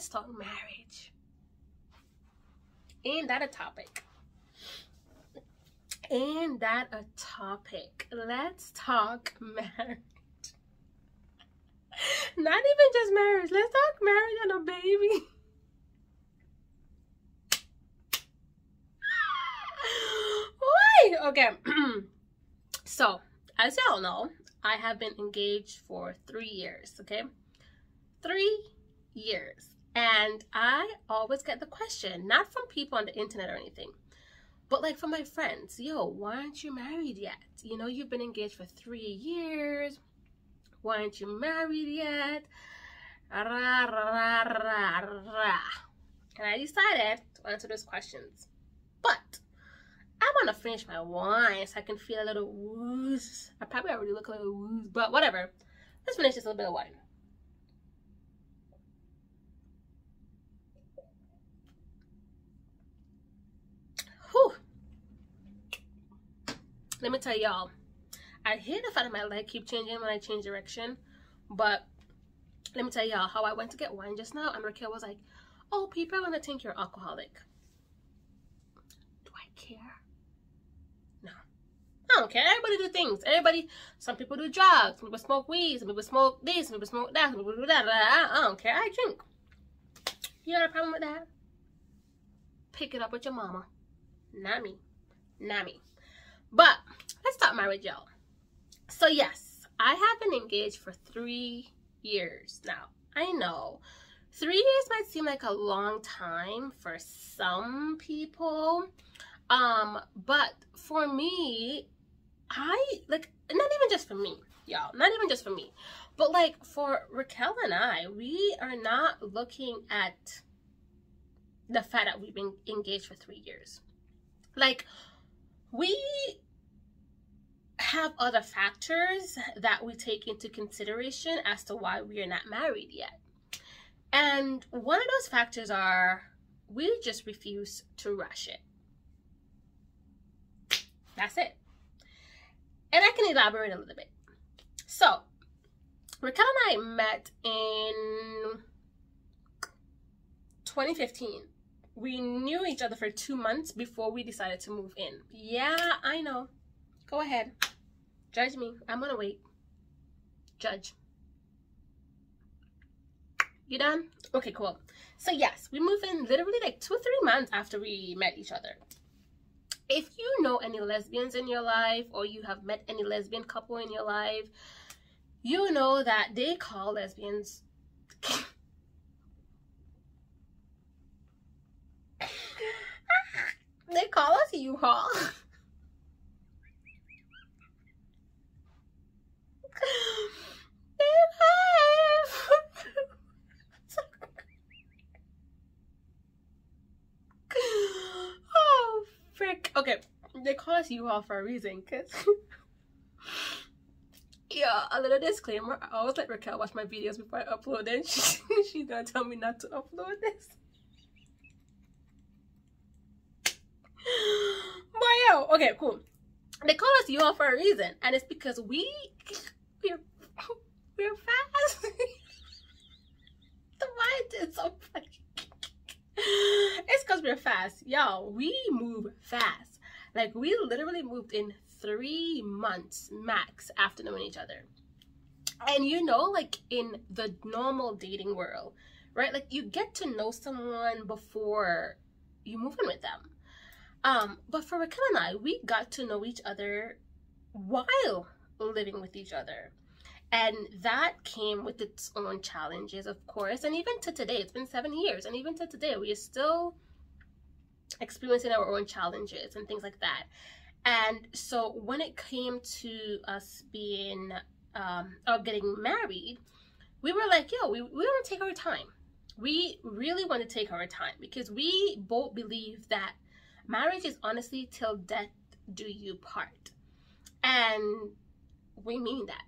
let's talk marriage. Ain't that a topic? Ain't that a topic? Let's talk marriage. Not even just marriage. Let's talk marriage and a baby. Why? Okay. So, as y'all know, I have been engaged for 3 years, okay? 3 years. And I always get the question, not from people on the internet or anything, but like from my friends, yo, why aren't you married yet? You know, you've been engaged for 3 years. Why aren't you married yet? And I decided to answer those questions. But I want to finish my wine so I can feel a little wooze. I probably already look a little wooze, but whatever. Let's finish this little bit of wine. Whew. Let me tell y'all, I hate the fact that my leg keep changing when I change direction, but let me tell y'all how I went to get wine just now, and Raquel was like, oh, people are gonna think you're alcoholic. Do I care? No. I don't care. Everybody do things. Some people do drugs, some people smoke weed, some people smoke this, some people smoke that, some people do that. I don't care. I drink. You got a problem with that? Pick it up with your mama. Not me. Not me. But let's talk marriage, y'all. So yes, I have been engaged for 3 years now. I know 3 years might seem like a long time for some people, but for me, not even just for me, y'all, not even just for me, but like for Raquel and I, we are not looking at the fact that we've been engaged for 3 years. Like, we have other factors that we take into consideration as to why we are not married yet. And one of those factors are we just refuse to rush it. That's it. And I can elaborate a little bit. So, Raquel and I met in 2015. We knew each other for 2 months before we decided to move in. Yeah, I know. Go ahead. Judge me. I'm gonna wait. Judge. You done? Okay, cool. So yes, we moved in literally like 2 or 3 months after we met each other. If you know any lesbians in your life, or you have met any lesbian couple in your life, you know that they call lesbians they call us U-Haul. Oh, frick. Okay, they call us U-Haul for a reason, because yeah, a little disclaimer, I always let Raquel watch my videos before I upload them. She's gonna tell me not to upload this. But yo, okay, cool. They call us U-Haul for a reason, and it's because we're fast. Why is it so funny? It's because we're fast, y'all. We move fast. Like, we literally moved in 3 months max after knowing each other. And you know, like in the normal dating world, right? Like, you get to know someone before you move in with them. But for Raquel and I, we got to know each other while living with each other. And that came with its own challenges, of course. And even to today, it's been 7 years. And even to today, we are still experiencing our own challenges and things like that. And so when it came to us being, or getting married, we were like, yo, we want to take our time. We really want to take our time, because we both believe that marriage is honestly till death do you part. And we mean that.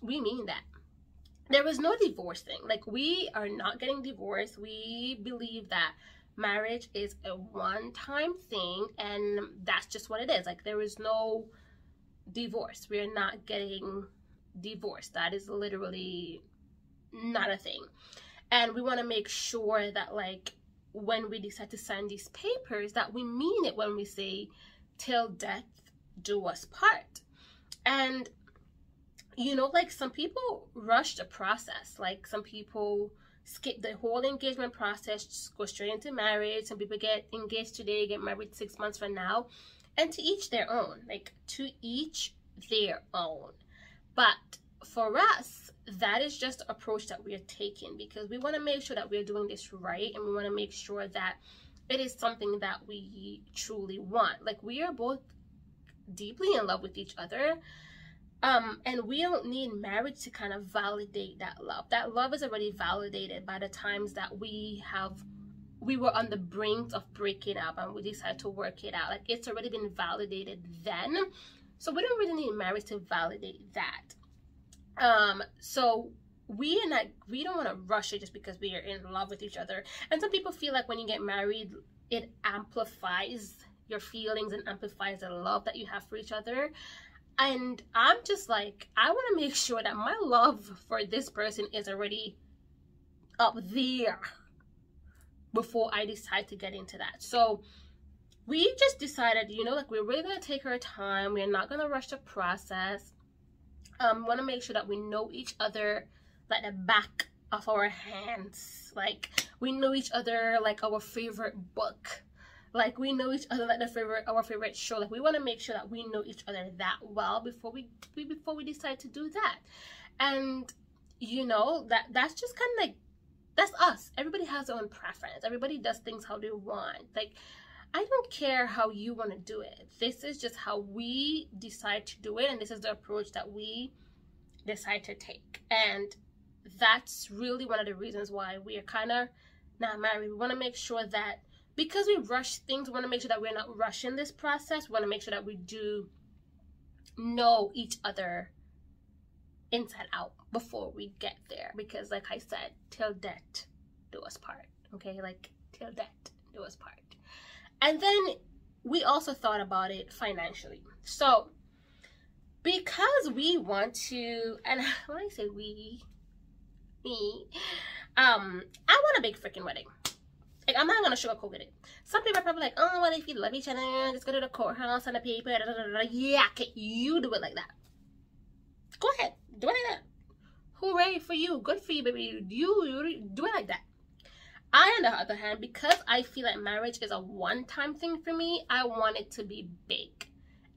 We mean that. There was no divorce thing. Like, we are not getting divorced. We believe that marriage is a one-time thing, and that's just what it is. Like, there is no divorce. We are not getting divorced. That is literally not a thing. And we want to make sure that, like, when we decide to sign these papers, that we mean it when we say, till death do us part. And, you know, like, some people rush the process. Like, some people skip the whole engagement process, just go straight into marriage. Some people get engaged today, get married 6 months from now. And to each their own. Like, to each their own. But for us, that is just the approach that we are taking, because we want to make sure that we're doing this right, and we want to make sure that it is something that we truly want. Like, we are both deeply in love with each other, and we don't need marriage to kind of validate that love. That love is already validated by the times that we were on the brink of breaking up and we decided to work it out. Like, it's already been validated then, so we don't really need marriage to validate that. So we don't want to rush it just because we are in love with each other. And some people feel like when you get married, it amplifies your feelings and amplifies the love that you have for each other. And I'm just like, I want to make sure that my love for this person is already up there before I decide to get into that. So we just decided, you know, like, we're really going to take our time. We're not going to rush the process. We want to make sure that we know each other like the back of our hands. Like, we know each other like our favorite book. Like, we know each other like our favorite show. Like, we want to make sure that we know each other that well before we decide to do that. And, you know, that's just kind of like, that's us. Everybody has their own preference. Everybody does things how they want. Like, I don't care how you want to do it. This is just how we decide to do it, and this is the approach that we decide to take. And that's really one of the reasons why we are kind of not married. We want to make sure that, because we rush things, we want to make sure that we're not rushing this process. We want to make sure that we do know each other inside out before we get there. Because, like I said, till death do us part. Okay, like, till death do us part. And then we also thought about it financially. So, because we want to, and when I say we, me, I want a big freaking wedding. Like, I'm not gonna sugarcoat it. Some people are probably like, oh, well, if you love each other, just go to the courthouse and the paper, da, da, da, da. Yeah, okay, you do it like that. Go ahead, do it like that. Hooray for you, good for you, baby. You do it like that. I, on the other hand, because I feel like marriage is a one-time thing for me, I want it to be big,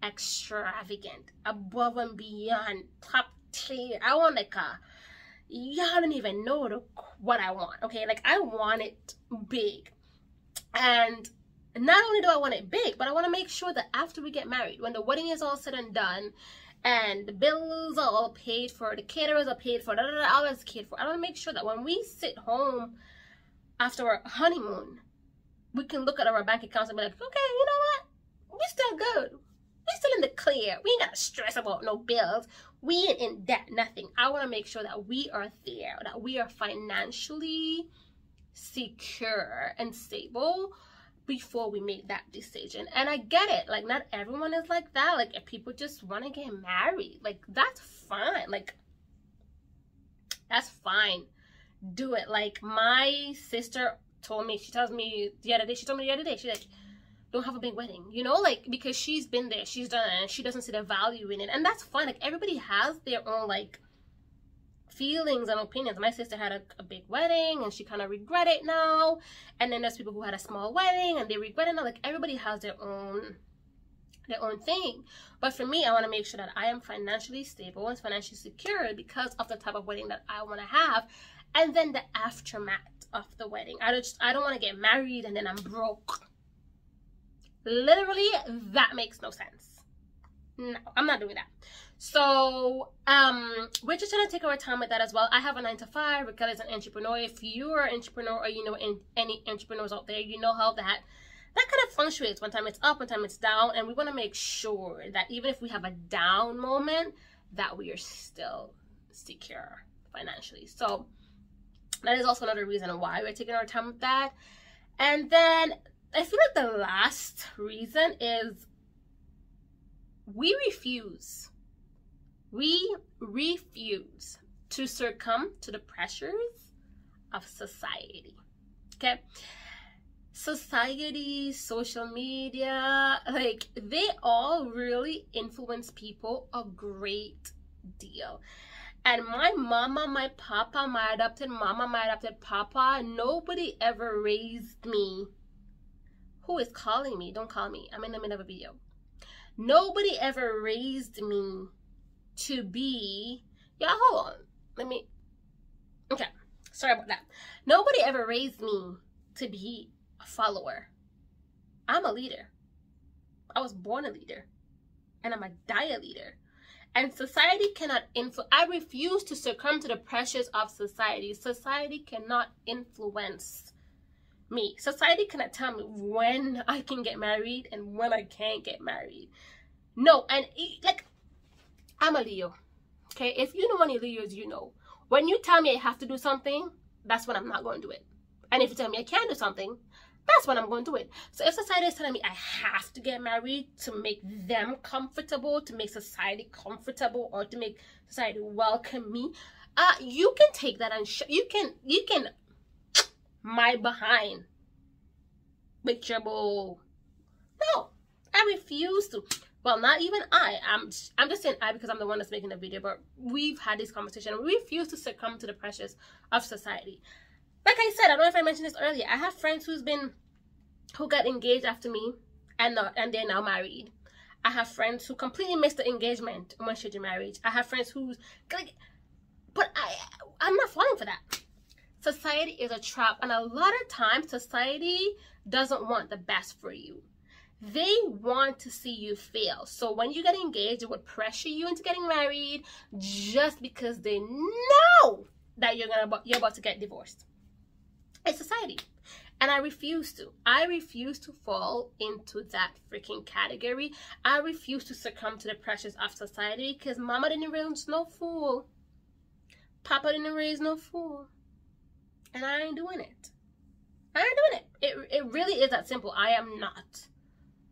extravagant, above and beyond, top tier. I want like a, y'all don't even know what I want, okay? Like, I want it big. And not only do I want it big, but I want to make sure that after we get married, when the wedding is all said and done, and the bills are all paid for, the caterers are paid for, all is catered for, I want to make sure that when we sit home after our honeymoon, we can look at our bank accounts and be like, okay, you know what? We're still good. We're still in the clear. We ain't got to stress about no bills. We ain't in debt, nothing. I want to make sure that we are there, that we are financially secure and stable before we make that decision. And I get it. Like, not everyone is like that. Like, if people just want to get married, like, that's fine. Like, that's fine. Do it. Like, my sister told me, she told me the other day, she's like, don't have a big wedding, you know, like, because she's been there, she's done it, and she doesn't see the value in it. And that's fine. Like, everybody has their own, like, feelings and opinions. My sister had a big wedding and she kind of regret it now, and then there's people who had a small wedding and they regret it now. Like, everybody has their own thing. But for me, I want to make sure that I am financially stable and financially secure because of the type of wedding that I want to have. And then the aftermath of the wedding, I don't want to get married and then I'm broke. Literally, that makes no sense. No, I'm not doing that. So we're just trying to take our time with that as well. I have a 9-to-5. Raquel is an entrepreneur. If you are an entrepreneur, or you know any entrepreneurs out there, you know how that kind of fluctuates. One time it's up, one time it's down, and we want to make sure that even if we have a down moment, that we are still secure financially. So that is also another reason why we're taking our time with that. And then I feel like the last reason is we refuse to succumb to the pressures of society. Okay, society, social media, like, they all really influence people a great deal. And my mama, my papa, my adopted mama, my adopted papa, nobody ever raised me. Who is calling me? Don't call me. I'm in the middle of a video. Nobody ever raised me to be... Yeah, hold on. Let me... Okay. Sorry about that. Nobody ever raised me to be a follower. I'm a leader. I was born a leader. And I'm gonna die a leader. And society cannot influence... I refuse to succumb to the pressures of society. Society cannot influence me. Society cannot tell me when I can get married and when I can't get married. No, and like, I'm a Leo. Okay, if you know any Leos, you know. When you tell me I have to do something, that's when I'm not going to do it. And if you tell me I can't do something, that's when I'm going to do it. So if society is telling me I have to get married to make them comfortable, to make society comfortable, or to make society welcome me, you can take that and you can my behind with your bull. No, I refuse to. Well, not even I'm just saying I because I'm the one that's making the video, but we've had this conversation. We refuse to succumb to the pressures of society. Like I said, I don't know if I mentioned this earlier. I have friends who got engaged after me and they're now married. I have friends who completely missed the engagement and went straight to marriage. I have friends who's like, but I'm not falling for that. Society is a trap, and a lot of times society doesn't want the best for you. They want to see you fail. So when you get engaged, it would pressure you into getting married just because they know that you're about to get divorced. It's society. And I refuse to. I refuse to fall into that freaking category. I refuse to succumb to the pressures of society because mama didn't raise no fool. Papa didn't raise no fool. And I ain't doing it. I ain't doing it. It really is that simple. I am not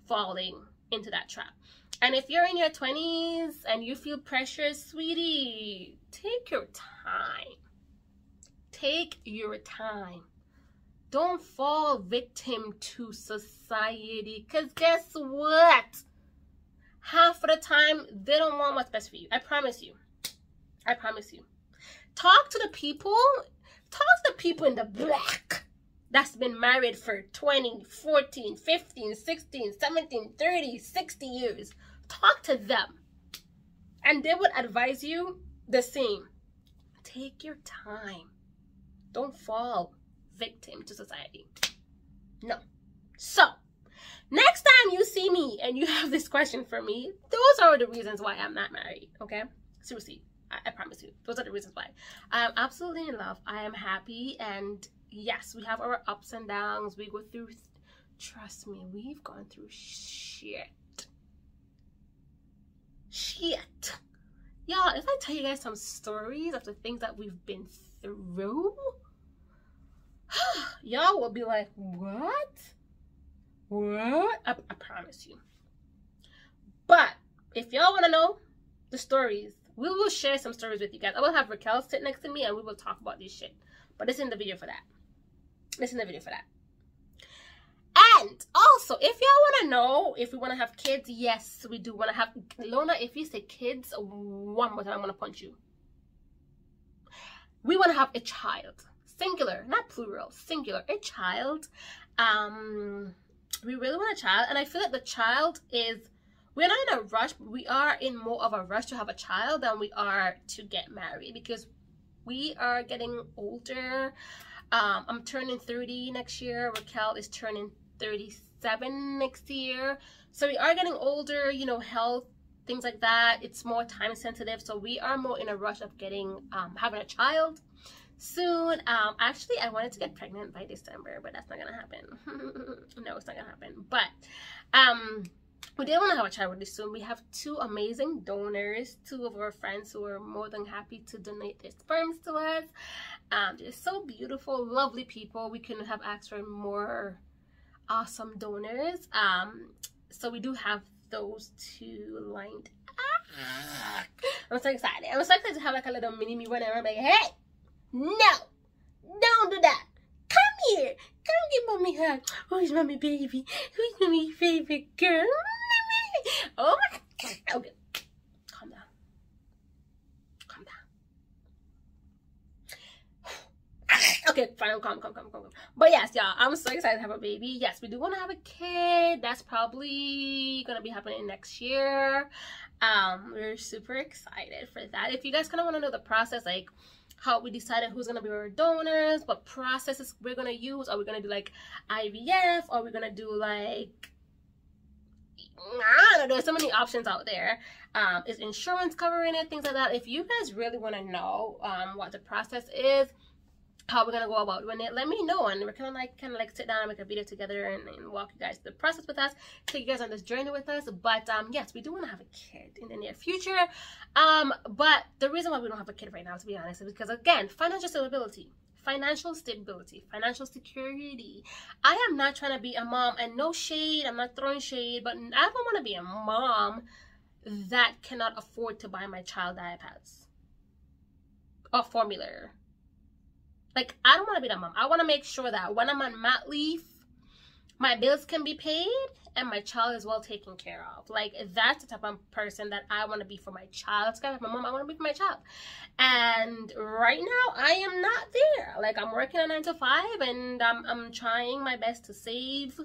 falling into that trap. And if you're in your 20s and you feel pressure, sweetie, take your time. Take your time. Don't fall victim to society, because guess what? Half of the time, they don't want what's best for you. I promise you. I promise you. Talk to the people in the black that's been married for 20, 14, 15, 16, 17, 30, 60 years. Talk to them. And they would advise you the same. Take your time. Don't fall victim to society. No. So, next time you see me and you have this question for me, those are the reasons why I'm not married, okay? Seriously, I promise you. Those are the reasons why. I'm absolutely in love. I am happy, and yes, we have our ups and downs. We go through, trust me, we've gone through shit. Y'all, if I tell you guys some stories of the things that we've been through, y'all will be like, what? I promise you. But if y'all want to know the stories, we will share some stories with you guys. I will have Raquel sit next to me and we will talk about this shit. But it's in the video for that. It's in the video for that. And also, if y'all want to know if we want to have kids, yes, we do want to have. Lona, if you say kids one more time, I'm going to punch you. We want to have a child. Singular, not plural, singular, a child. We really want a child, and I feel like the child is, we're not in a rush, but we are in more of a rush to have a child than we are to get married, because we are getting older. I'm turning 30 next year. Raquel is turning 37 next year. So we are getting older, you know, health, things like that. It's more time sensitive, so we are more in a rush of getting, having a child soon. Actually, I wanted to get pregnant by December, but that's not gonna happen. No, it's not gonna happen. But we did want to have a child really soon. We have 2 amazing donors, 2 of our friends who are more than happy to donate their sperms to us. They're so beautiful, lovely people. We couldn't have asked for more awesome donors. So we do have those 2 lined up. I'm so excited. I'm so excited to have like a little mini me whenever I'm like, hey, no, Don't do that. Come here. Come give mommy a hug. Who's mommy baby? Who's mommy favorite girl? Oh my God. Okay. Calm down. Calm down. Okay, fine. Calm. But yes, y'all, I'm so excited to have a baby. Yes, we do want to have a kid. That's probably gonna be happening next year. We're super excited for that. If you guys kind of want to know the process, like how we decided who's gonna be our donors, what processes we're gonna use, are we gonna do like IVF, or are we gonna do like, I don't know, there's so many options out there. Is insurance covering it, things like that. If you guys really want to know what the process is, how we're gonna go about doing it, let me know, and we're kind of like sit down and make a video together and walk you guys through the process with us, take you guys on this journey with us. But yes, we do want to have a kid in the near future. But the reason why we don't have a kid right now, to be honest, is because, again, financial stability, financial security. I am not trying to be a mom, and no shade, I'm not throwing shade, but I don't want to be a mom that cannot afford to buy my child iPads or formula. Like, I don't want to be that mom. I want to make sure that when I'm on mat leave, my bills can be paid and my child is well taken care of. Like, that's the type of person that I want to be for my child. It's kind of my mom, I want to be for my child. And right now, I am not there. Like, I'm working a 9 to 5 and I'm trying my best to save,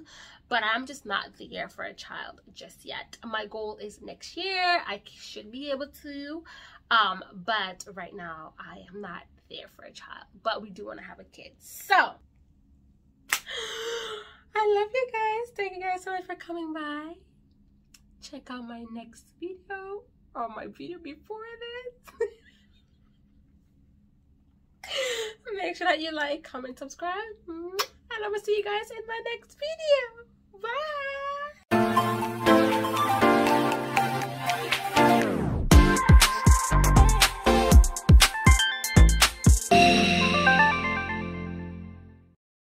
but I'm just not there for a child just yet. My goal is next year. I should be able to. But right now, I am not there for a child, but we do want to have a kid. So I love you guys. Thank you guys so much for coming by. Check out my next video or my video before this. Make sure that you like, comment, subscribe, and I will see you guys in my next video. Bye.